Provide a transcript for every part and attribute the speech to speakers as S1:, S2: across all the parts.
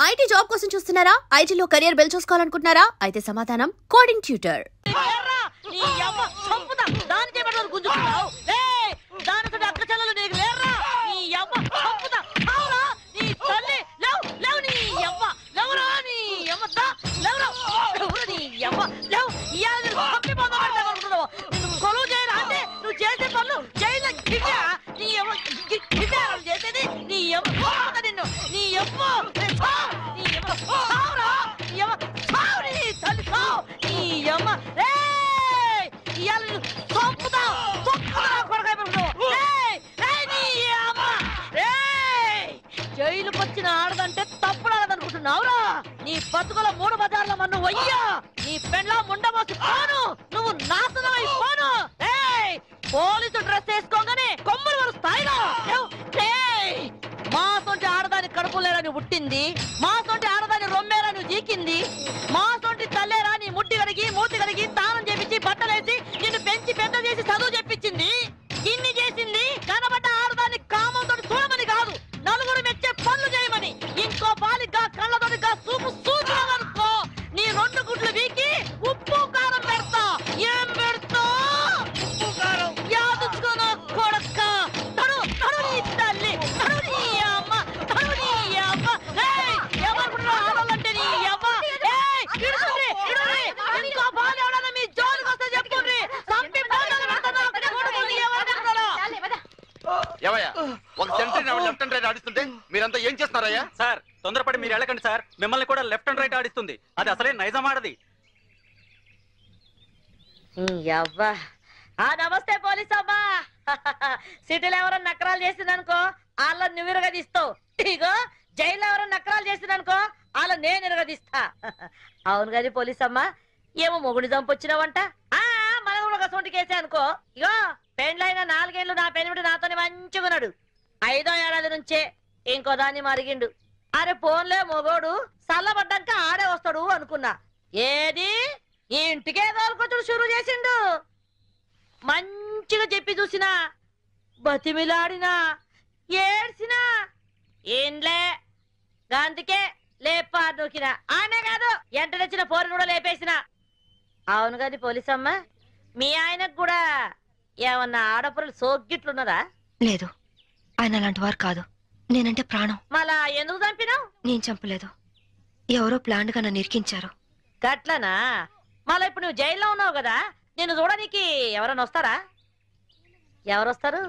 S1: IT job కోసం చూస్తున్నారా? ఐటీలో కెరియర్ బిల్డ్ చేసుకోవాలనుకుంటున్నారా? అయితే సమాధానం కోడింగ్ ట్యూటర్.
S2: జైలుకి వచ్చిన ఆడదంటే తప్పుడాలనుకుంటున్నావురా? నీ బతుకుల 3 బజార్ల మన్ను వయ్యా, నీ పెండ్లా ముండమోసి పోను, నువ్వు నాశనం అయిపోను. పోలీసు డ్రెస్ వేసుకోగానే కొమ్మలు వరు స్థాయిలో మా సొంటి ఆడదాని కడుపులేరని పుట్టింది, మా సొంటి ఆడదాని రొమ్మేరని జీకింది, మా సొంటి తల్లేరా నీ ముట్టి కడిగి మూతి కడిగి తానం చేపించి బట్టలేసి నిన్ను పెంచి పెద్ద చేసి చదువు చెప్పించింది. ఇన్ని చేసింది కనబడ్డ ఆడదాన్ని కామంతో చూడమని కాదు, నలుగురు మెచ్చే పనులు చేయమని. ఇంకో బాలిగా కళ్ళతోటిగా చూపు చూసుకో, నీ 2 గుడ్లు వీకి ఉప్పు కారం పెడతా. ఏం పెడతా? ఉప్పు కారం యాదుకోను కొడక్క. తడు తడు నీ తల్లి, తడు నీ అమ్మ, తడు నీ అమ్మ. ఎవరుకుంటున్నా ఆడాలంటే నీ అమ్మ. ఇడుకుని ఇంకో బాలు ఎవడన్నా మీ జోలికి వస్తే చెప్పుర్రి, సంపి బాధలు పెడతాను. ఒకటి కొడుకుని ఎవరుకుంటున్నారో
S3: ఏవయ్యా, ఒక సెంటరీ లెఫ్ట్ అండ్ రైట్ ఆడిస్తుంటే మీరంతా ఏం చేస్తున్నారయ్యా?
S4: సార్ తొందరపడి మీరు వెళ్ళకండి సార్, మిమ్మల్ని కూడా లెఫ్ట్ అండ్ రైట్ ఆడిస్తుంది. అది అసలే నైజం ఆడది.
S2: నమస్తే పోలీస్ అమ్మా. సిటీలో ఎవరైనా నకరాలు చేసిందనుకో వాళ్ళ నువ్వు ఇరగదీస్తావు. ఇగో జైల్లో ఎవరైనా నకరాలు చేసిందనుకో వాళ్ళ నేను ఇరగదీస్తా. అవును కానీ పోలీస్ అమ్మా, ఏమో మొగుడి చంపొచ్చినావంట. మనం కూడా ఒక సొంటి కేసే అనుకో. ఇగో పెండ్లైన 4 ఏళ్ళు నా పెనిమిటి నాతోనే మంచిగున్నాడు. 5వ ఏడాది నుంచే ఇంకో దాన్ని మరిగిండు. అరే పోన్లే మొగోడు చల్లబడ్డాక ఆడే వస్తాడు అనుకున్నా. ఏది ఈ ఇంటికే తోలుకొచ్చుడు షురు చేసిండు. మంచిగా చెప్పి చూసినా, బతిమిలాడినా, ఏడ్చినా ఏంలే. అందుకే లేపా నూకినా. ఆనే కాదు ఎంట తెచ్చిన పోరుని కూడా లేపేసిన. అవును కాదు పోలీసమ్మ, మీ ఆయనకు కూడా ఏమన్నా ఆడపురలు సోగ్గిట్లున్నదా?
S5: లేదు, ఆయన అలాంటి వారు కాదు. నేనంటే ప్రాణం.
S2: మళ్ళా ఎందుకు చంపినావు?
S5: నేను చంపలేదు, ఎవరో ప్లాంట్ గా నన్ను ఇరికించారు.
S2: గట్లనా? మళ్ళీ ఇప్పుడు నువ్వు జైల్లో ఉన్నావు కదా, నిన్ను చూడడానికి ఎవరైనా వస్తారా? ఎవరొస్తారు?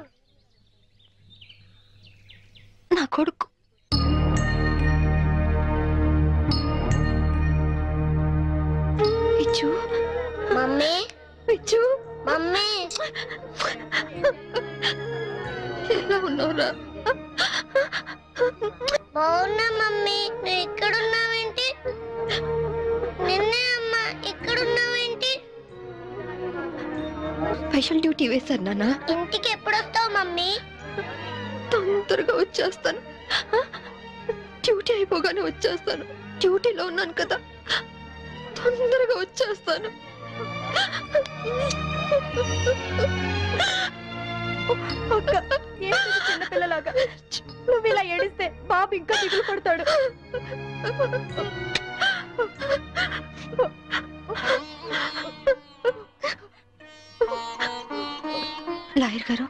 S5: నా కొడుకు. పిచ్చు
S6: మమ్మీ,
S5: పిచ్చు
S6: మమ్మీ
S5: ఎలా ఉన్నావురా?
S6: బాగున్నా మమ్మీ. నువ్వు ఇక్కడున్నావేంటి? నిన్నే అమ్మా, ఇక్కడున్నావేంటి?
S5: స్పెషల్ డ్యూటీ వేశారు నాన్న.
S6: ఇంటికి ఎప్పుడు వస్తావు మమ్మీ?
S5: తొందరగా వచ్చేస్తాను. డ్యూటీ అయిపోగానే వచ్చేస్తాను. డ్యూటీలో ఉన్నాను కదా, తొందరగా వచ్చేస్తాను.
S2: చిన్నపిల్లలాగా నువ్వు ఇలా ఏడిస్తే బాబు ఇంకా దిగులు పడతాడు.
S5: లాయర్ గారు,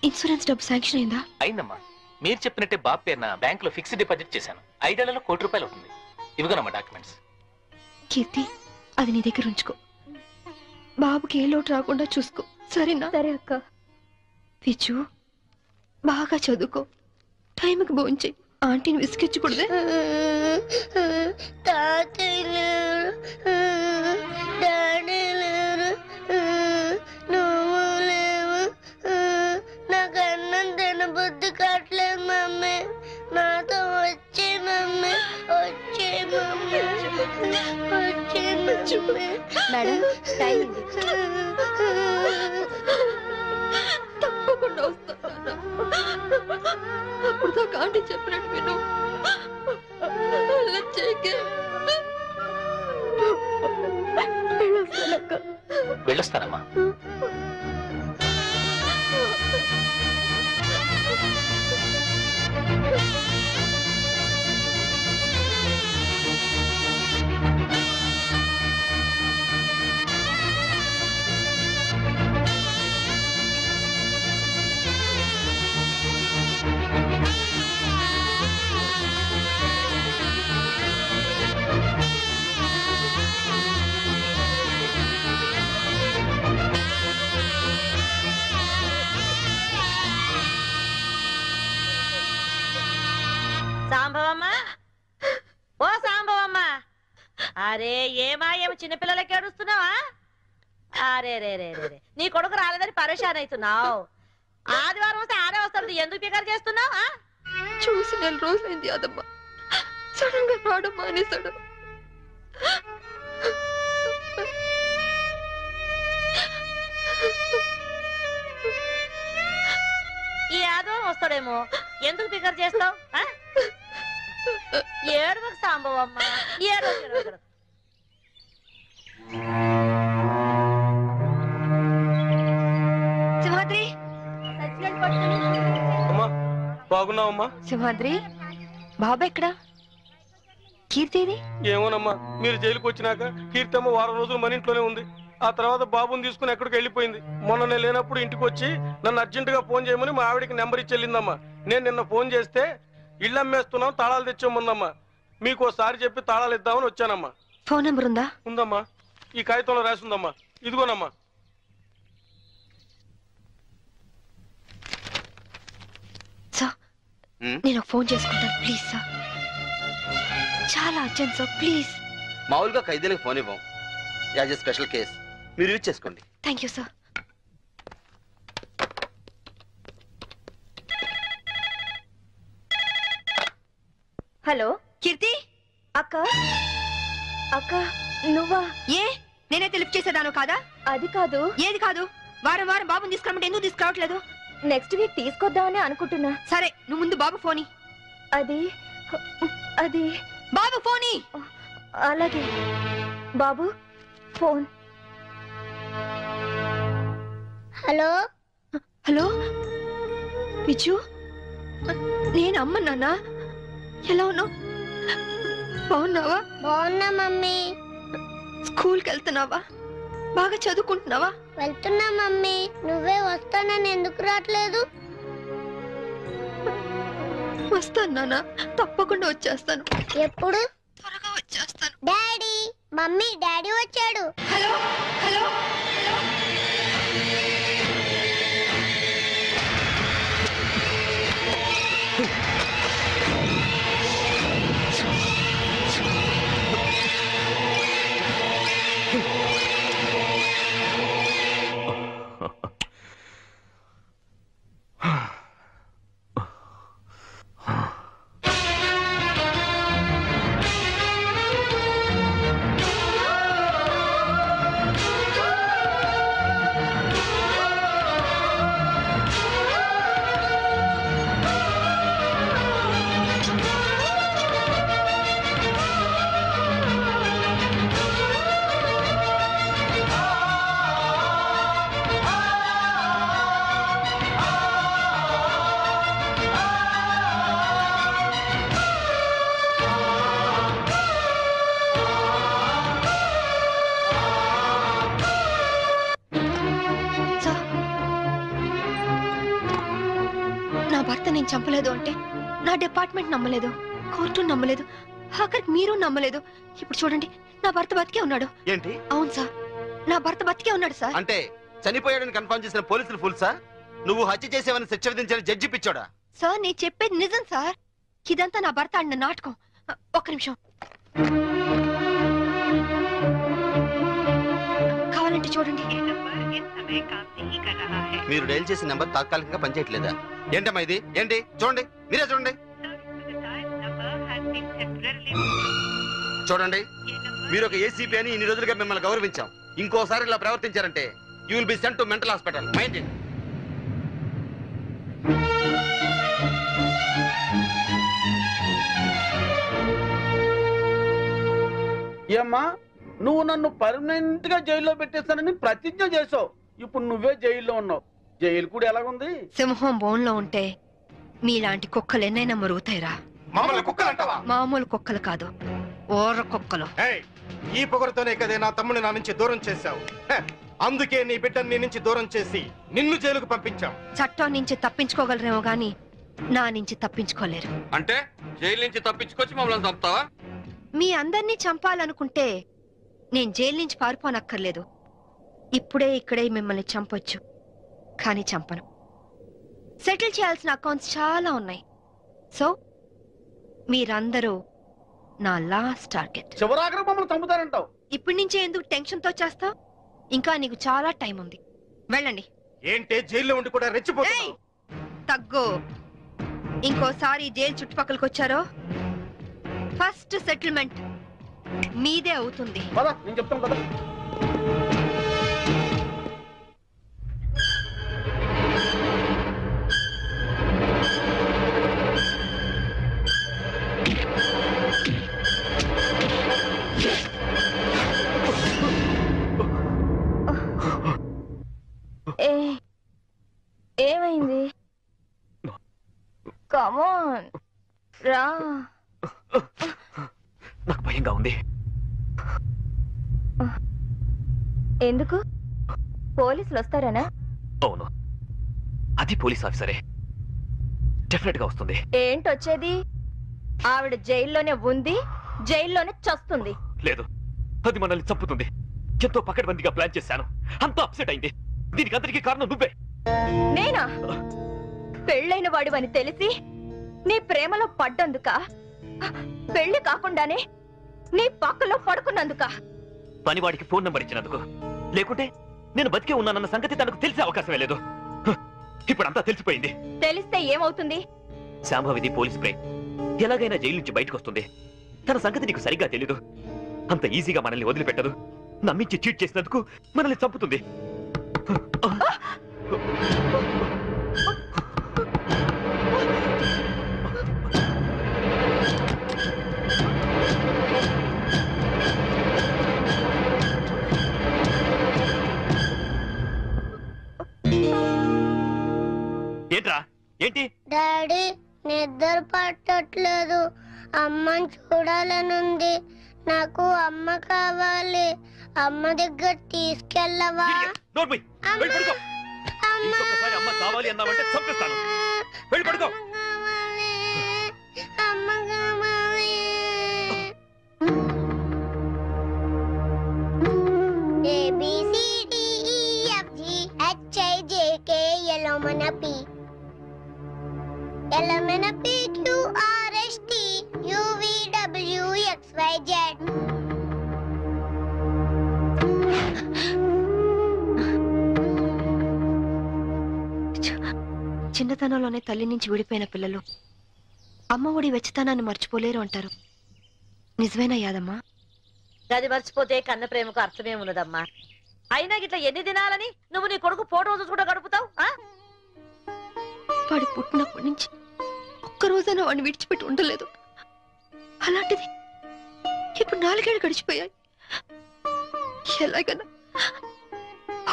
S5: ఇన్సూరెన్స్ డబ్బు శాంక్షన్ అయిందా?
S7: అయిందమ్మా. మీరు చెప్పినట్టే బాబు పేరున బ్యాంక్ లో ఫిక్స్డ్ డిపాజిట్ చేశాను. 5 ఏళ్లలో ₹1,00,00,000 అవుతుంది. ఇవిగోనమ్మా డాక్యుమెంట్స్.
S5: కీర్తి, అది నీ దగ్గర ఉంచుకో. బాబుకి ఏ లోటు రాకుండా చూసుకో, సరేనా?
S6: సరే అక్క.
S5: పిచ్చు, బాగా చదువుకో, టైంకి భోంచే. ఆంటీని విసిగించకూడదే.
S6: తాతయ్య లేరు, డాడీ లేరు, నువ్వు లేవు. నాకు అన్నం తినబుద్ధి కావట్లేదు మమ్మీ. నాతో వచ్చే మమ్మీ, వచ్చే మమ్మీ, వచ్చే మమ్మీ.
S5: మేడం, టైం అయింది. తప్పకుండా వస్తాను. అప్పుడు దాకా ఆంటీ చెప్పినట్టు విను.
S7: వెళ్ళొస్తానమ్మా.
S2: అరే ఏమా ఏమో చిన్నపిల్లలకి ఏడుస్తున్నావా? అరే రే రే రే నీ కొడుకు రాలేదని పరేషాన్ అవుతున్నావు. ఆదివారం వస్తే ఆడే వస్తాడు, ఎందుకు పికర్ చేస్తున్నావు?
S5: చూసి 4 రోజులైంది అదమ్మా, సడన్ గా రావడం మానేశాడు.
S2: ఈ ఆదివారం వస్తాడేమో, ఎందుకు పికర్ చేస్తావు? ఏడువకు సాంబవమ్మ, ఏడు.
S5: సింహాద్రి,
S4: బాగున్నావమ్మా?
S5: సింహాద్రి బాబా ఎక్కడా? కీర్తిది
S4: ఏమోనమ్మా, మీరు జైలుకి వచ్చినాక కీర్తమ్మ వారం రోజులు మన ఇంట్లోనే ఉంది. ఆ తర్వాత బాబుని తీసుకుని ఎక్కడికి వెళ్ళిపోయింది. మొన్న నేను లేనప్పుడు ఇంటికి వచ్చి నన్ను అర్జెంట్ గా ఫోన్ చేయమని మా ఆవిడికి నెంబర్ ఇచ్చి వెళ్ళిందమ్మా. నేను నిన్న ఫోన్ చేస్తే ఇళ్ళు అమ్మేస్తున్నాం, తాళాలు తెచ్చేముందమ్మా. మీకు ఒకసారి చెప్పి తాళాలు ఇద్దామని వచ్చానమ్మా.
S5: ఫోన్ నెంబర్ ఉందా?
S4: ఉందమ్మా, ఈ కాగితంలో రాసి ఉందమ్మా, ఇదిగోనమ్మా.
S5: సార్ నేను ఒక ఫోన్ చేసుకుంటాను ప్లీజ్ సార్, చాలా అర్జెంట్ సార్ ప్లీజ్.
S3: మామూలుగా ఖైదీలకు ఫోన్ ఇవ్వం, యాజ్ ఎ స్పెషల్ కేస్ మీరు యూజ్ చేసుకోండి.
S5: Thank you sir. హలో కీర్తి అక్క. అక్క నువ్వా? ఏ నేనైతే లిఫ్ట్ చేసేదాను కాదా? అది కాదు. ఏది కాదు? వారం వారం బాబుని తీసుకురమ్మంటే ఎందుకు తీసుకురావట్లేదు? నెక్స్ట్ వీక్ తీసుకొద్దామని అనుకుంటున్నా. సరే నువ్వు ముందు బాబు ఫోని. అది అది బాబు ఫోని. అలాగే బాబు ఫోన్.
S6: హలో
S5: హలో విజు, నేను అమ్మ నాన్న. ఎలా ఉన్నావు? బాగున్నావా?
S6: బాగున్నా మమ్మీ.
S5: స్కూల్కి వెళ్తున్నావా? బాగా చదువుకుంటున్నావా?
S6: వెళ్తున్నా మమ్మీ. నువ్వే వస్తానని ఎందుకు రావట్లేదు?
S5: వస్తాను నాన్న, తప్పకుండా వచ్చేస్తాను.
S6: ఎప్పుడు?
S5: త్వరగా వచ్చేస్తాను.
S6: డాడీ మమ్మీ, డాడీ వచ్చాడు.
S5: హలో హలో నేను చంపలేదు అంటే నా డిపార్ట్మెంట్ నమ్మలేదు, కోర్టు నమ్మలేదు, ఆఖరికి మీరు నమ్మలేదు. ఇప్పుడు చూడండి, నా భర్త బతికే ఉన్నాడు.
S3: ఏంటి?
S5: అవును సార్, నా భర్త బతికే ఉన్నాడు సార్.
S3: అంటే చనిపోయాడని కన్ఫర్మ్ చేసిన పోలీసులు ఫుల్ సార్? నువ్వు హత్య చేసేవని శిక్ష విధించిన జడ్జి పిచ్చోడా?
S5: సార్ నేను చెప్పేది నిజం సార్. ఇదంతా నా భర్త ఆడిన నాటకం. ఒక్క నిమిషం, కావాలంటే చూడండి.
S3: మీరు డైల్ చేసిన నెంబర్ తాత్కాలికంగా పనిచేయట్లేదా? ఏంటమ్మా ఇది? ఏంటి? చూడండి, మీరే చూడండి. చూడండి, మీరు ఒక ఏసీపీ అని ఇన్ని రోజులుగా మిమ్మల్ని గౌరవించాం. ఇంకోసారి ఇలా ప్రవర్తించారంటే you will be sent to mental hospital. Mind it.
S8: ఏమ్మా, నువ్వు నన్ను పర్మనెంట్ గా జైల్లో పెట్టేస్తానని ప్రతిజ్ఞ చేసావు. ఇప్పుడు నువ్వే జైల్లో ఉన్నావు. జైలు కూడా ఎలాగుంది?
S5: సింహం బోన్లో ఉంటే మీలాంటి కుక్కలు ఎన్నైనా మరుగుతాయిరా. మామూలు కుక్కలు కాదు, ఓర్ర కుక్కలు.
S9: ఈ పొగరుతోనే కదే నా తమ్ముని నా నుంచి దూరం చేశావు. అందుకే నీ బిడ్డని నీ నుంచి దూరం చేసి నిన్ను జైలుకు పంపించాం.
S5: చట్టం నుంచి తప్పించుకోగలరేమో గాని నా నుంచి తప్పించుకోలేరు.
S3: అంటే జైలు నుంచి తప్పించుకొచ్చి మమ్మల్ని చంపుతావా?
S5: మీ అందరినీ చంపాలనుకుంటే నేను జైలు నుంచి పారిపోనక్కర్లేదు. ఇప్పుడే ఇక్కడే మిమ్మల్ని చంపొచ్చు, కానీ చంపను. సెటిల్ చేయాల్సిన అకౌంట్స్ చాలా ఉన్నాయి. సో మీరందరూ నా లాస్ట్ టార్గెట్.
S8: చివరాఖరి మమ్మల్ని చంపుతారంటావు.
S5: ఇప్పటి నుంచే ఎందుకు టెన్షన్ తో చేస్తావు? ఇంకా నీకు చాలా టైం ఉంది. వెళ్ళండి.
S9: ఏంటే జైల్లో ఉండి కూడా రెచ్చిపోతున్నావు?
S5: తగ్గు. ఇంకోసారి జైలు చుట్టుపక్కలకి వచ్చారో ఫస్ట్ సెటిల్మెంట్ మీదే అవుతుంది.
S8: నేను చెప్తాను కదా.
S5: ఏమైంది? కమాన్ రా.
S10: నాకు భయంగా ఉంది.
S5: ఎందుకు? పోలీసులు వస్తారనా?
S10: అవును, అది పోలీస్ ఆఫీసరే. డెఫినెట్ గా వస్తుంది.
S5: ఏంటొచ్చేది? ఆవిడ జైల్లోనే ఉంది, జైల్లోనే చస్తుంది.
S10: లేదు, అది మనల్ని చంపుతుంది. ఎంతో పకడ్బందీగా ప్లాన్ చేశాను, అంతా అప్సెట్ అయింది. దీనికి అందరికీ కారణం నువ్వే.
S5: నేనా? పెళ్ళైన వాడివని తెలిసి నీ ప్రేమలో పడ్డందుక? పెళ్లి కాకుండానే నీ పక్కలో పడుకున్నందుక?
S10: పనివాడికి ఫోన్ నంబర్ ఇచ్చినందుకు. లేకుంటే నేను బతికే ఉన్నానన్న సంగతి తనకు తెలిసే అవకాశమే లేదు. ఇప్పుడు అంతా తెలిసిపోయింది.
S5: తెలిస్తే ఏమవుతుంది?
S10: శాంభవిది పోలీస్ బ్రేక్. ఎలాగైనా జైలు నుంచి బయటకు వస్తుంది. తన సంగతి నీకు సరిగ్గా తెలీదు. అంత ఈజీగా మనల్ని వదిలిపెట్టదు. నమ్మించి చీట్ చేసినందుకు మనల్ని చంపుతుంది. ఏంట్రా? ఏంటి?
S6: డాడీ నిద్ర పట్టట్లేదు. అమ్మని చూడాలనుంది. నాకు అమ్మ కావాలి. అమ్మ దగ్గర తీసుకెళ్ళవా?
S10: ఇంకొకసారి అమ్మ కావాలి అన్నావంటే చంపేస్తాను. వెళ్ళి పడుకో.
S6: అమ్మ కావాలి. ABCDEFGHIJK LMNP QRST UVWXYZ.
S5: చిన్నతనంలోనే తల్లి నుంచి విడిపోయిన పిల్లలు అమ్మ ఒడి వెచ్చతనాన్ని మర్చిపోలేరు అంటారు. నిజమేనా యాదమ్మా?
S2: గది మర్చిపోతే కన్న ప్రేమకు అర్థమే ఉన్నదమ్మా. అయినా గిట్లా ఎన్ని దినాలని నువ్వు నీ కొడుకు ఫోటో చూసుకుంటూ గడుపుతావు?
S5: వాడు పుట్టినప్పటి నుంచి ఒక్కరోజైనా వాడిని విడిచిపెట్టి ఉండలేదు. అలాంటిది ఇప్పుడు 4 ఏళ్ళు గడిచిపోయాయి. ఎలాగైనా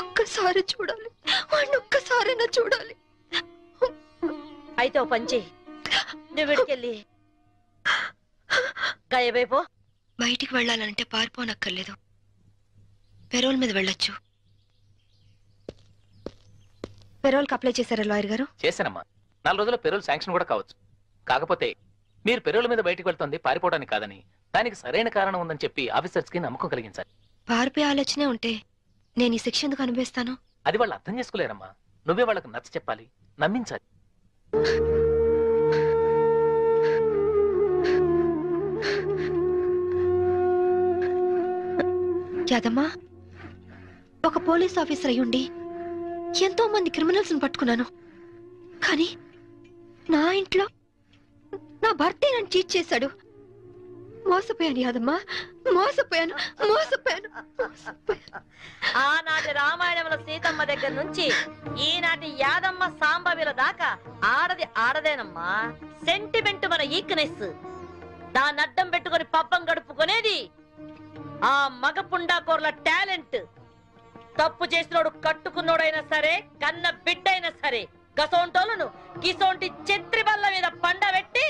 S5: ఒక్కసారి చూడాలి, వాడిని ఒక్కసారైనా చూడాలి.
S2: అయితే ఓ పంచి, నువ్వు విడికెళ్ళి గాయబైపో.
S5: బయటికి వెళ్ళాలంటే పారిపోనక్కర్లేదు. పెరోల్ మీద వెళ్ళొచ్చు. పెరోల్కి అప్లై చేశారా లాయర్ గారు?
S7: చేశానమ్మా. 4 రోజుల్లో పెరోల్ శాంక్షన్ కూడా కావచ్చు. కాకపోతే మీరు పెరోల్ మీద బయటికి వెళ్తుంది పారిపోవడానికి కాదని, దానికి సరైన కారణం ఉందని చెప్పి ఆఫీసర్స్ కి నమ్మకం కలిగించాలి.
S5: పారిపోయే ఆలోచనే ఉంటే నేను ఈ శిక్ష ఎందుకు అనుభవిస్తాను?
S7: అది వాళ్ళు అర్థం చేసుకోలేరమ్మా. నువ్వే వాళ్ళకి నచ్చ చెప్పాలి, నమ్మించాలి.
S5: యాదమ్మా, ఒక పోలీస్ ఆఫీసర్ అయ్యుండి ఎంతో మంది క్రిమినల్స్ పట్టుకున్నాను. కానీ నా ఇంట్లో నా భర్తే నన్ను చీట్ చేశాడు. మోసపోయాను యాదమ్మా, మోసపోయాను.
S2: ఆనాటి రామాయణంలో సీతమ్మ దగ్గర నుంచి ఈనాటి యాదమ్మ సాంబవిల దాకా ఆడది ఆడదేనమ్మా. సెంటిమెంట్ మన ఈక్నెస్. దాన్ని అడ్డం పెట్టుకుని పబ్బం గడుపుకునేది ఆ మగ పుండాకోర్ల టాలెంట్. తప్పు చేసినోడు కట్టుకున్నోడైనా సరే, కన్న బిడ్డైనా సరే, గసోంటోలను గిసోంటి చెత్రి బల్ల మీద పండబెట్టి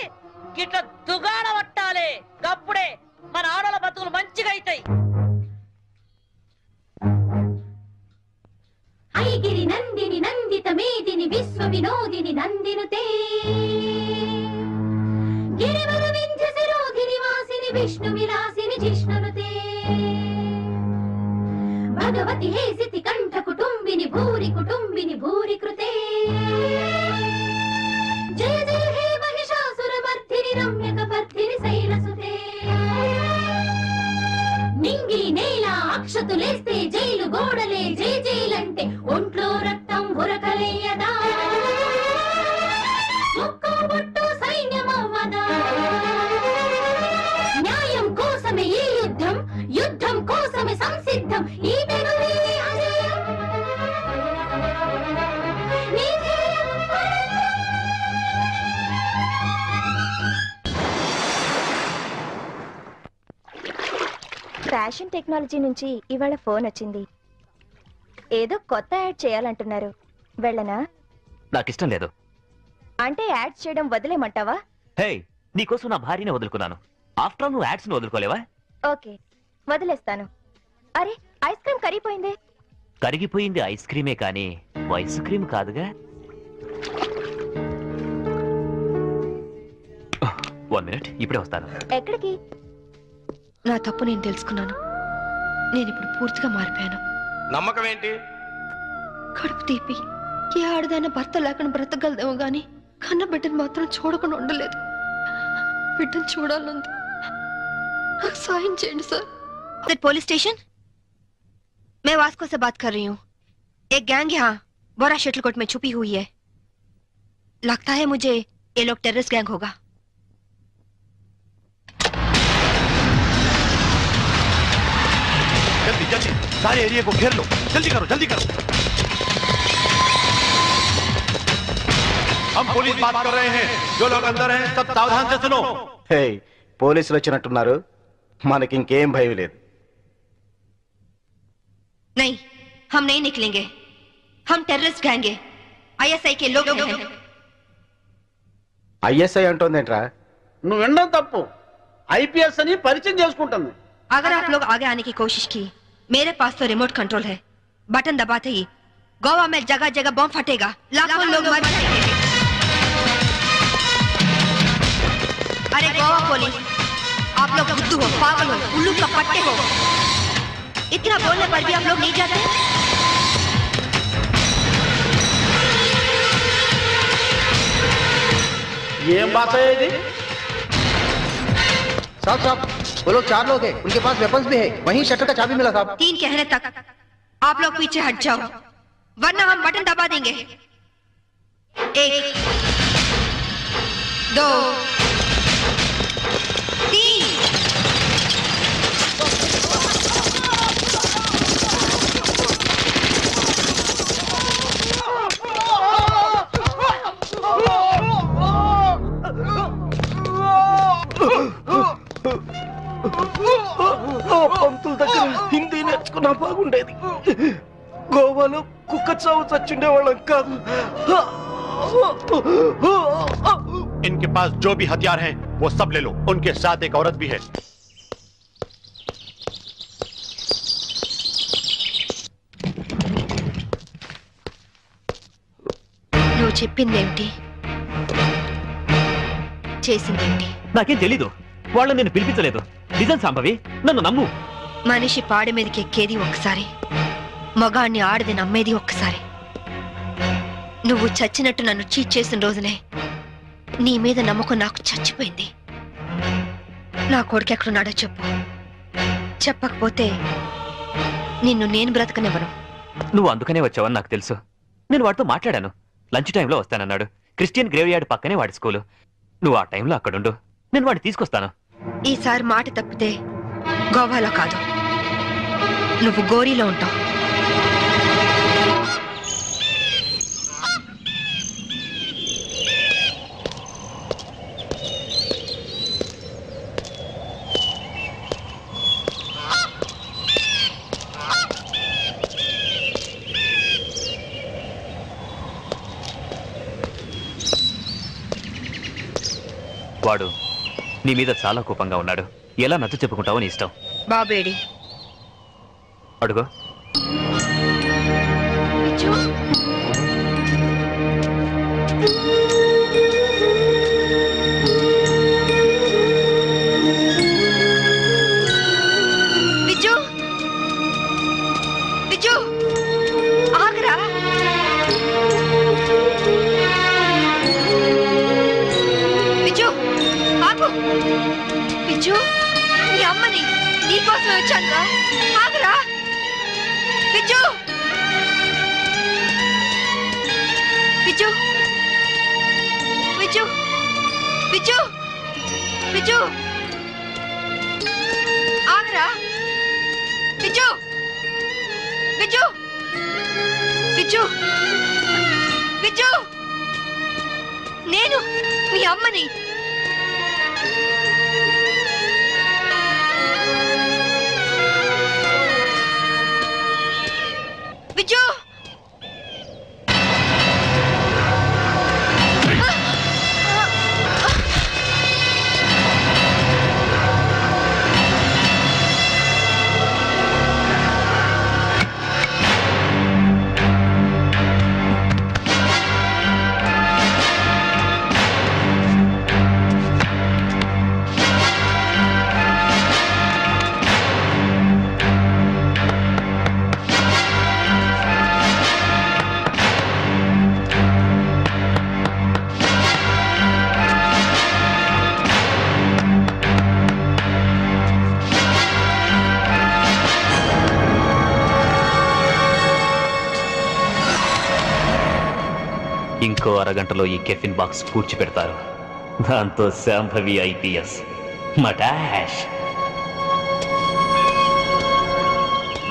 S2: గిట్ల దుగాడ పట్టాలే. అప్పుడే మన ఆడల బతుకులు మంచిగా అవుతాయి.
S11: ఐగిరి నందిని నందిత మేదిని విశ్వ వినోదిని నందినుతే గిరివర వింధ్య శిరోధిని వాసిని విష్ణు విలాసిని జిష్ణునుతే భగవతి హేసితి కంఠ కుటుంబిని భూరి కృతే జయ జయ హే మహిషాసుర మర్దిని రమ్యక పర్ధిని శైలసుతే గతులేస్తే జైలు గోడలే జై జైలంటే ఒంట్లో రక్తం ఉరకలేయదా ముక్కు బొట్టు సైన్యమవ్వదా న్యాయం కోసమే ఈ యుద్ధం యుద్ధం కోసమే సంసిద్ధం ఈ పెనులే అజయం నీ ధ్యేయం
S5: ఫ్యాషన్ టెక్నాలజీ నుంచి ఇవాళ ఫోన్ వచ్చింది. ఏదో కొత్త యాడ్ చేయాలంటున్నారు. వెళ్ళనా?
S10: నాకిష్టం లేదు.
S5: అంటే యాడ్ చేయడం వదిలేమంటావా?
S10: హే, నీకోసం నా భార్యనే వదులుకున్నాను. ఆఫ్టర్ ఆల్ నువ్వు యాడ్స్ ను వదులుకోలేవా?
S5: ఓకే, వదిలేస్తాను. అరే, ఐస్ క్రీమ్ కరిగిపోయింది.
S10: కరిగిపోయింది ఐస్ క్రీమే కానీ ఐస్ క్రీమ్ కాదుగా. 1 minute, ఇప్పుడే వస్తాను.
S5: ఎక్కడికి? నా తప్పు నేను తెలుసుకున్నాను. నేను ఇప్పుడు పూర్తిగా మారిపోయాను.
S4: నమ్మకం ఏంటి?
S5: కడుపు తీపి ఏ ఆడదాన భర్త లేకుండా బ్రతకగలదేమో గాని కన్న బిడ్డను మాత్రం చూడకుండా ఉండలేదు. బిడ్డను చూడాలంది. నాకు సాయం చేయండి సార్. पुलिस स्टेशन, मैं वास्को से बात कर रही हूँ. एक गैंग यहाँ बोरा शटलकोट में छुपी हुई है. लगता है मुझे ये लोग टेररिस्ट गैंग होगा.
S12: जल्दी जल्दी सारे एरिया को घेर लो. जल्दी करो जल्दी करो. हम पुलिस बात कर रहे हैं. जो लोग अंदर हैं सब सावधान से सुनो.
S9: హే, పోలీసులు వచ్చినట్టున్నారు. మనకి ఇంకేం భయం లేదు.
S5: नहीं, हम नहीं निकलेंगे. हम टेररिस्ट गैंग हैं. ISI के लोग हैं.
S9: ఐఎస్ఐ అంటోందేంట్రా?
S8: నువ్వు వినడం తప్పు. ఐపీఎస్ అని పరిచయం చేసుకుంటుంది.
S5: अगर आप लोग आगे आने की कोशिश की, मेरे पास तो रिमोट कंट्रोल है. बटन दबाते ही गोवा में जगह जगह बम फटेगा. लाखों लोग मर जाएंगे. अरे गोवा पुलिस, आप लोग बुद्धू हो, पागल हो, उल्लू का पट्टे हो. इतना बोलने पर भी आप लोग नहीं जाते.
S8: ఏం భాష ఇది?
S13: साहब साहब, वो लोग 4 लोग हैं. उनके पास वेपन्स भी है. वहीं शटर का चाबी मिला साहब.
S5: 3 कहने तक आप लोग पीछे हट जाओ, वरना हम बटन दबा देंगे. 1 2 3.
S4: పంతుల దగ్గర హిందీ నేర్చుకున్నా బాగుండేది. గోవాలో కుక్క చావు చచ్చుండేవాళ్ళం కాదు.
S12: इनके पास जो भी हथियार हैं वो सब ले लो. उनके साथ एक औरत भी है.
S5: నువ్వు చెప్పిందేంటి, చేసిందేంటి?
S10: నాకేం తెలీదు. వాళ్ళని నేను పిలిపించలేదు. నిజం సంభవి, నన్ను నమ్ము.
S5: మనిషి పాడి మీదకి ఎక్కేది ఒక్కసారి, మగాన్ని ఆడది నమ్మేది ఒక్కసారి. నువ్వు చచ్చినట్టు నన్ను చీట్ చేసిన రోజునే నీ మీద నమ్మకం నాకు చచ్చిపోయింది. నా కొడుకు ఎక్కడున్నాడో చెప్పు. చెప్పకపోతే నిన్ను నేను బ్రతకనివ్వను.
S10: నువ్వు అందుకనే వచ్చావని నాకు తెలుసు. నేను వాడితో మాట్లాడాను. లంచ్ టైంలో వస్తానన్నాడు. క్రిస్టియన్ గ్రేవ్ యార్డ్ పక్కనే వాడి స్కూలు. నువ్వు ఆ టైంలో అక్కడుండు, నేను వాడిని తీసుకొస్తాను.
S5: ఈసారి మాట తప్పితే గోవాలో కాదు, నువ్వు గోరీలో ఉంటావు.
S10: వాడు నీ మీద చాలా కోపంగా ఉన్నాడు. ఎలా నచ్చ చెప్పుకుంటావో నీ ఇష్టం.
S5: బాబేడి
S10: అడుగు.
S5: बिज्जू, बिज्जू, आगरा. बिज्जू, आगो. बिज्जू, నీ అమ్మని నీకోసమే వచ్చాను రా. ఆగరా. విజు విజు విజు విజు విజు ఆగరా విజు విజు విజు విజు నేను మీ అమ్మని విజు
S10: ఇంకో అరగంటలో ఈ కెఫిన్ బాక్స్ కూర్చిపెడతారు. దాంతో శాంభవి ఐపీఎస్ మటాష్.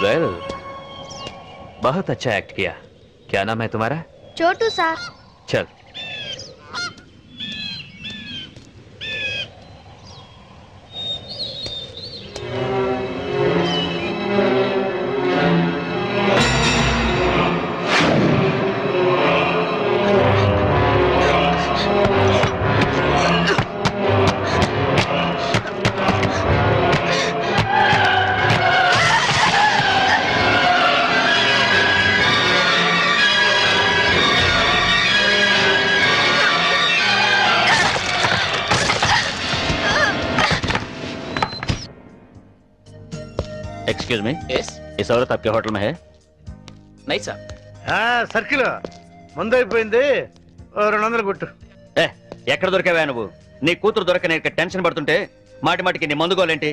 S10: वेल बहुत अच्छा एक्ट किया. क्या नाम है तुम्हारा?
S6: छोटू सर.
S10: चल.
S14: Excuse me.
S7: यस.
S14: इस औरत आपके होटल में है?
S7: नहीं साहब.
S8: సర్కిల్ ముందు అయిపోయింది. 200 కొట్టు.
S14: ఎక్కడ దొరికావా నువ్వు? నీ కూతురు దొరకని టెన్షన్ పడుతుంటే మాటి మాటికి నీ మందుకోలేంటి?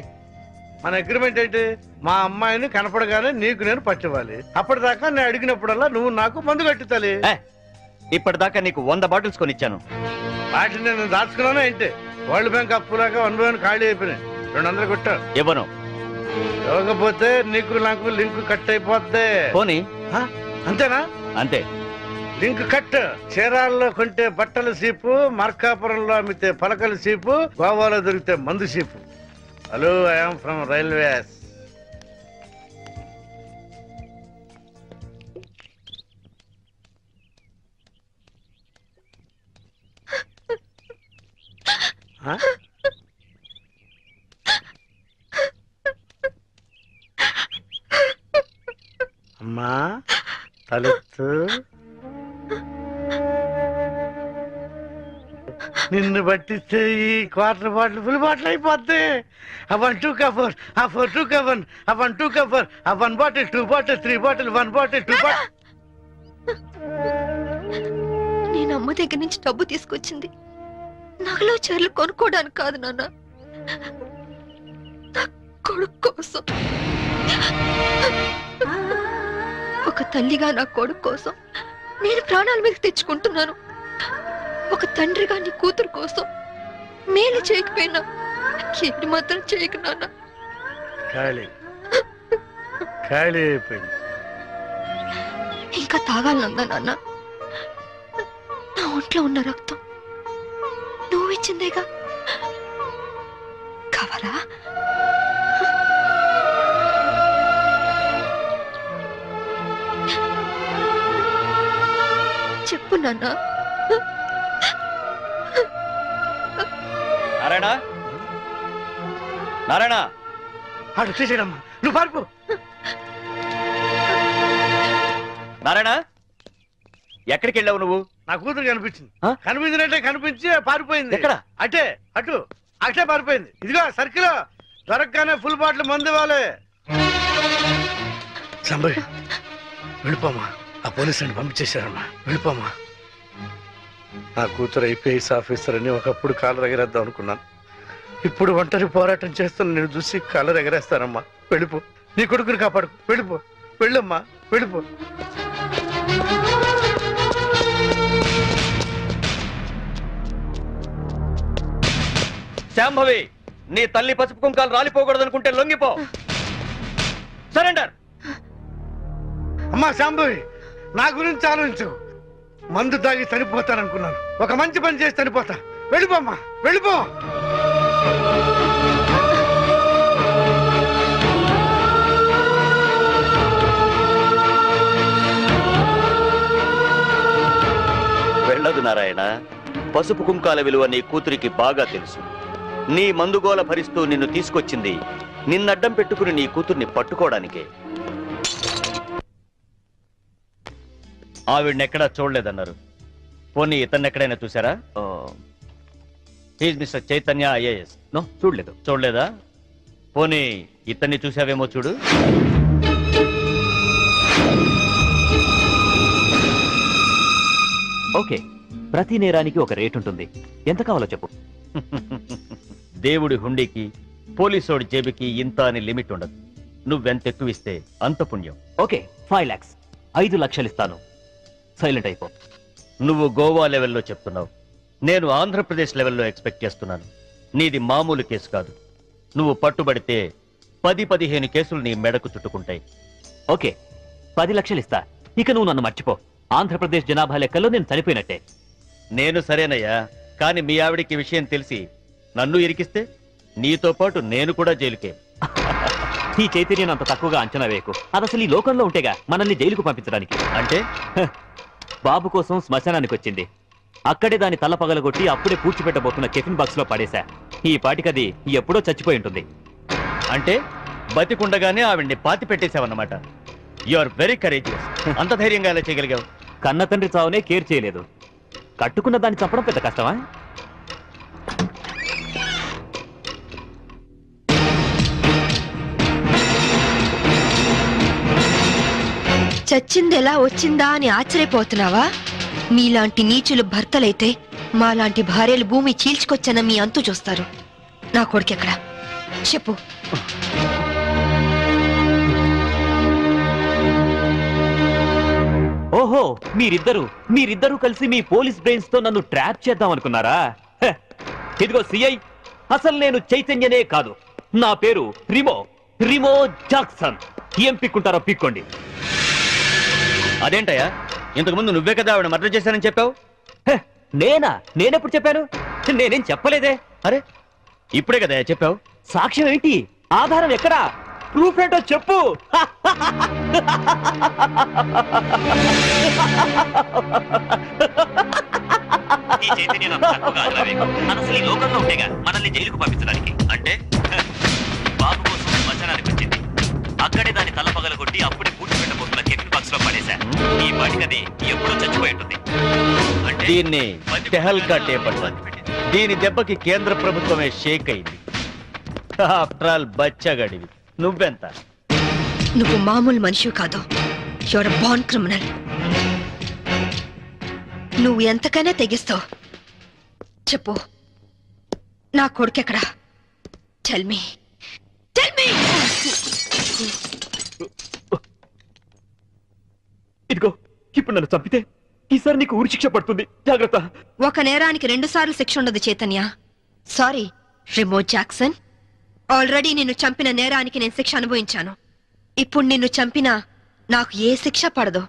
S8: మన అగ్రిమెంట్ ఏంటి? మా అమ్మాయిని కనపడగానే నీకు నేను పట్టివ్వాలి. అప్పటిదాకా నేను అడిగినప్పుడల్లా నువ్వు నాకు మందు కట్టుతాలి.
S14: ఇప్పటిదాకా నీకు 100 బాటిల్స్ కొనిచ్చాను.
S8: వాటిని నేను దాచుకున్నాను ఏంటి? వరల్డ్ బ్యాంక్ అప్పులాగా 1 by 1 ఖాళీ అయిపోయినాయి. 200 కొట్టు.
S14: ఇవ్వను.
S8: ఇవ్వకపోతే నీకు నాకు లింక్ కట్ అయిపోద్ది.
S14: పోనీ.
S8: అంతేనా?
S14: అంతే.
S8: Link cut. చీరాల్లో కొంటే బట్టల సీపు, మార్కాపురంలో అమ్మితే పలకల సీపు, గోవాలో దొరికితే మందు సీపు. Hello, I'm from railways. అమ్మా తలెత్తు. నిన్ను పట్టిస్తే ఈ క్వార్టర్ బాటిల్ ఫుల్ బాటిల్ అయిపోద్ది. ఆ 1 2 కవర్, ఆ 4 2 కవర్, ఆ 1 2 కవర్, ఆ 1 bottle 2 bottle 3 bottle 1 bottle 2 bottle.
S5: నేను అమ్మ దగ్గర నుంచి డబ్బు తీసుకొచ్చింది నగలు చీరలు కొనుక్కోవడానికి కాదు నాన్న, నా కొడుకు కోసం. ఒక తల్లిగా నా కొడుకు కోసం నేను ప్రాణాల మీద తెచ్చుకుంటున్నాను. ఒక తండ్రిగా నీ కూతురు కోసం మేలు చేయకపోయినా ఏడు మాత్రం చేయకు నాన్న.
S8: ఖాళీ అయిపోయింది.
S5: ఇంకా తాగాలనుందా నాన్న? నా ఒంట్లో ఉన్న రక్తం నువ్వు ఇచ్చిందేగా. కావాలా? చెప్పు నాన్న.
S14: నారాయణ, నారాయణ,
S8: ఆడు చేసేయడమ్మా, నువ్వు పారిపో.
S14: నారాయణ, ఎక్కడికి వెళ్ళావు నువ్వు?
S8: నా కూతురు కనిపించింది. కనిపించినట్టే కనిపించి పారిపోయింది. ఎక్కడ? అటే అటే పారిపోయింది. ఇదిగో సర్కిల్ దొరకగానే ఫుల్ బాటిల్ మందు ఇవ్వాలి. సంబరి వెళ్ళిపోమా, ఆ పోలీసుని పంపించేశారమ్మా, వెళ్ళిపోమా. నా కూతురు ఐపీఎస్ ఆఫీసర్ అని ఒకప్పుడు కాలర్ ఎగరేద్దాం అనుకున్నాను. ఇప్పుడు ఒంటరి పోరాటం చేస్తున్న నేను చూసి కాలర్ ఎగరేస్తానమ్మా. వెళ్ళిపో, నీ కొడుకుని కాపాడు. వెళ్ళిపో, వెళ్ళమ్మా. వెళ్ళిపో.
S14: శాంభవి, నీ తల్లి పసుపు కుంకాలు రాలిపోకూడదనుకుంటే లొంగిపో. సరెండర్.
S8: అమ్మా శాంభవి, నా గురించి ఆలోచించు. మందు తాగి చనిపోతాననుకున్నాను, ఒక మంచి పని చేసి చనిపోతా. వెళ్ళిపోమ్మా, వెళ్ళిపో.
S14: వెళ్ళదు నారాయణ. పసుపు కుంకాల విలువ నీ కూతురికి బాగా తెలుసు. నీ మందుగోల భరిస్తూ నిన్ను తీసుకొచ్చింది నిన్నడ్డం పెట్టుకుని నీ కూతుర్ని పట్టుకోవడానికే. ఆవిడనెక్కడా చూడలేదన్నారు. పోనీ ఇతన్నెక్కడైనా చూసారా? He's mister Chaitanya IAS. No, చూడలేదు. చూడలేదా? పోనీ ఇతన్ని చూసావేమో చూడు.
S10: ఓకే, ప్రతి నేరానికి ఒక రేట్ ఉంటుంది. ఎంత కావాలో చెప్పు.
S14: దేవుడి హుండీకి పోలీసోడి జేబుకి ఇంత అని లిమిట్ ఉండదు. నువ్వెంత ఎక్కువ ఇస్తే అంత పుణ్యం.
S10: Okay, 5 lakhs. 5 లక్షలు ఇస్తాను. సైలెంట్ అయిపో.
S14: నువ్వు గోవా లెవెల్లో చెప్తున్నావు, నేను ఆంధ్రప్రదేశ్ లెవెల్లో ఎక్స్పెక్ట్ చేస్తున్నాను. నీది మామూలు కేసు కాదు. నువ్వు పట్టుబడితే 10-15 కేసులు నీ మెడకు చుట్టుకుంటాయి.
S10: ఓకే, 10 లక్షలు ఇస్తా. ఇక నువ్వు నన్ను మర్చిపో. ఆంధ్రప్రదేశ్ జనాభా లెక్కల్లో నేను చనిపోయినట్టే.
S14: నేను సరేనయ్యా, కానీ మీ ఆవిడికి విషయం తెలిసి నన్ను ఇరికిస్తే నీతో పాటు నేను కూడా జైలుకే.
S10: ఈ చైతన్యం అంత తక్కువగా అంచనా వేయకు. అది అసలు ఈ లోకంలో ఉంటేగా మనల్ని జైలుకు పంపించడానికి.
S14: అంటే
S10: బాబు కోసం శ్మశానానికి వచ్చింది. అక్కడే దాని తల పగలగొట్టి అప్పుడే పూడ్చిపెట్టబోతున్న టిఫిన్ బాక్స్ లో పడేశా. ఈ పాటికది ఎప్పుడో చచ్చిపోయి ఉంటుంది.
S14: అంటే బతికుండగానే ఆవిడ్ని పాతి పెట్టేశావన్నమాట. You are very courageous. అంత ధైర్యంగా ఎలా చేయగలిగావు?
S10: కన్న తండ్రి చావునే కేర్ చేయలేదు. కట్టుకున్న దాన్ని చంపడం పెద్ద కష్టమా?
S5: చచ్చింది ఎలా వచ్చిందా అని ఆశ్చర్యపోతున్నావా? మీలాంటి నీచులు భర్తలైతే మాలాంటి భార్యలు భూమి చీల్చుకొచ్చన్న మీ అంతు చూస్తారు. నా కొడుకెక్కడ చెప్పు.
S10: ఓహో, మీరిద్దరూ కలిసి మీ పోలీస్ బ్రెయిన్స్ తో నన్ను ట్రాప్ చేద్దాం అనుకున్నారా? ఇదిగో సిఐ, అసలు నేను చైతన్యనే కాదు. నా పేరు రిమో జాక్సన్. ఏం పిక్కుంటారో పిక్కోండి.
S14: అదేంటయ్యా, ఇంతకుముందు నువ్వే కదా ఆవిడ మర్డర్ చేశానని చెప్పావు.
S10: నేనెప్పుడు చెప్పాను? నేనేం చెప్పలేదే.
S14: అరే, ఇప్పుడే కదా చెప్పావు.
S10: సాక్ష్యం ఏంటి? ఆధారం ఎక్కడా? ప్రూఫ్ ఏంటో చెప్పు. అసలు ఈ లోకంలో ఉండేగా మనల్ని జైలుకు పంపించడానికి. అంటే బాబు కోసం శ్మశానానికి వచ్చింది. అక్కడే దాని తల పగలగొట్టి అప్పుడే పూడ్చిపెట్టబోతున్న టిఫిన్ బాక్స్ లో పడేశా. ఈ పాటికది ఎప్పుడో చచ్చిపోయి ఉంటుంది.
S14: దీన్ని టెహల్కా టేప్ అంటారు. దీని దెబ్బకి కేంద్ర ప్రభుత్వమే షేక్ అయింది. ఆఫ్టర్ ఆల్ బచ్చగాడివి. నువ్వెంత?
S5: నువ్వు మామూలు మనిషి కాదు. Your born criminal. నువ్వు ఎంతకైనా తెగిస్తావు. చెప్పు, నా కొడుకెక్కడా? Tell me.
S10: ఇదిగో, ఇప్పుడు నన్ను చంపితే ఈసారి నీకు ఉరి శిక్ష పడుతుంది. జాగ్రత్త.
S5: ఒక నేరానికి 2 సార్లు శిక్ష ఉండదు Chaitanya. Sorry Remo Jackson. Already నిన్ను చంపిన నేరానికి నేను శిక్ష అనుభవించాను. ఇప్పుడు నిన్ను చంపినా నాకు ఏ శిక్ష పడదు.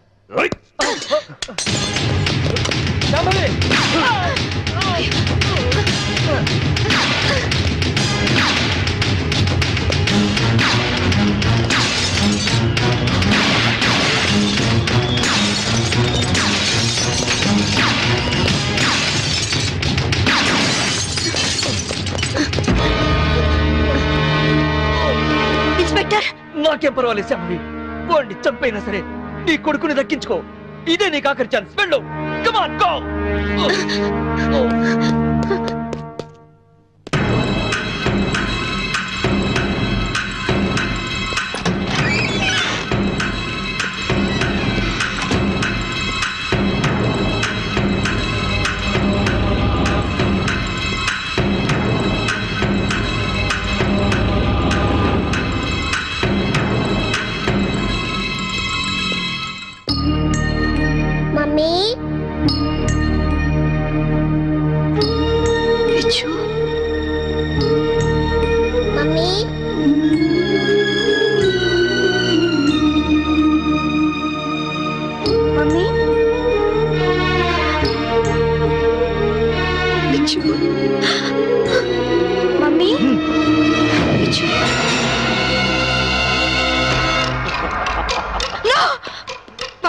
S5: ఇన్స్పెక్టర్,
S14: నాకేం పర్వాలేదు శాంభవి. పోండి, చంపైనా సరే నీ కొడుకుని దక్కించుకో. ఇదే నీకు ఆఖరి ఛాన్స్. వెళ్ళు. Come on, go.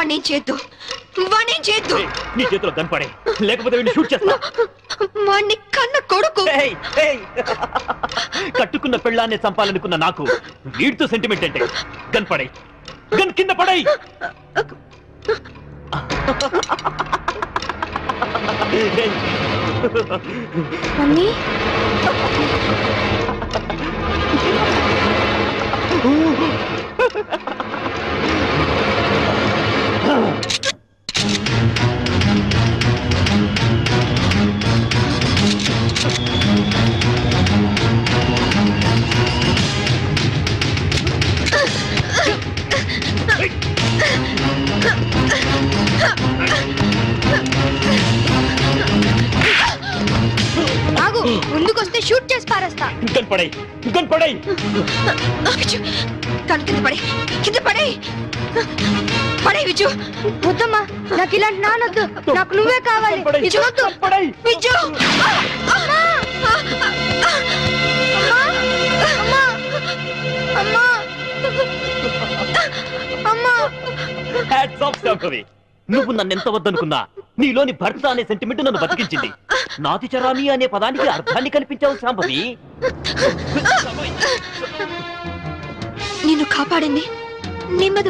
S5: వాణ్ణేం చేద్దు, వాణ్ణేం చేద్దు.
S10: నీ చేతిలో కనపడే, లేకపోతే వీడిని షూట్ చేస్తా.
S5: వాణ్ణి కన్న కొడుకు.
S10: కట్టుకున్న పెళ్ళాన్ని చంపాలనుకున్న నాకు వీడితో సెంటిమెంట్ అంటే కనపడే, గన్ కింద పడై.
S6: మమ్మీ
S5: ఆగు, ముందుకొస్తే షూట్ చేసి పారేస్తా.
S10: కనపడై, కనపడై.
S5: కను కింద పడే, కింద పడే, పడే విజు.
S6: వద్దమ్మా, నాకు ఇలాంటి నానొద్దు, నాకు నువ్వే కావాలి.
S5: విజు వద్దు, విజు.
S10: Hats off Shambhavi. నువ్వు నన్ను ఎంత వద్దనుకున్నా నీలోని భర్త అనే సెంటిమెంట్ నన్ను బతికించింది. నాతి చరామి అనే పదానికి అర్థాన్ని కనిపించావు శాంభవి.
S5: నిన్ను కాపాడింది నీ మీద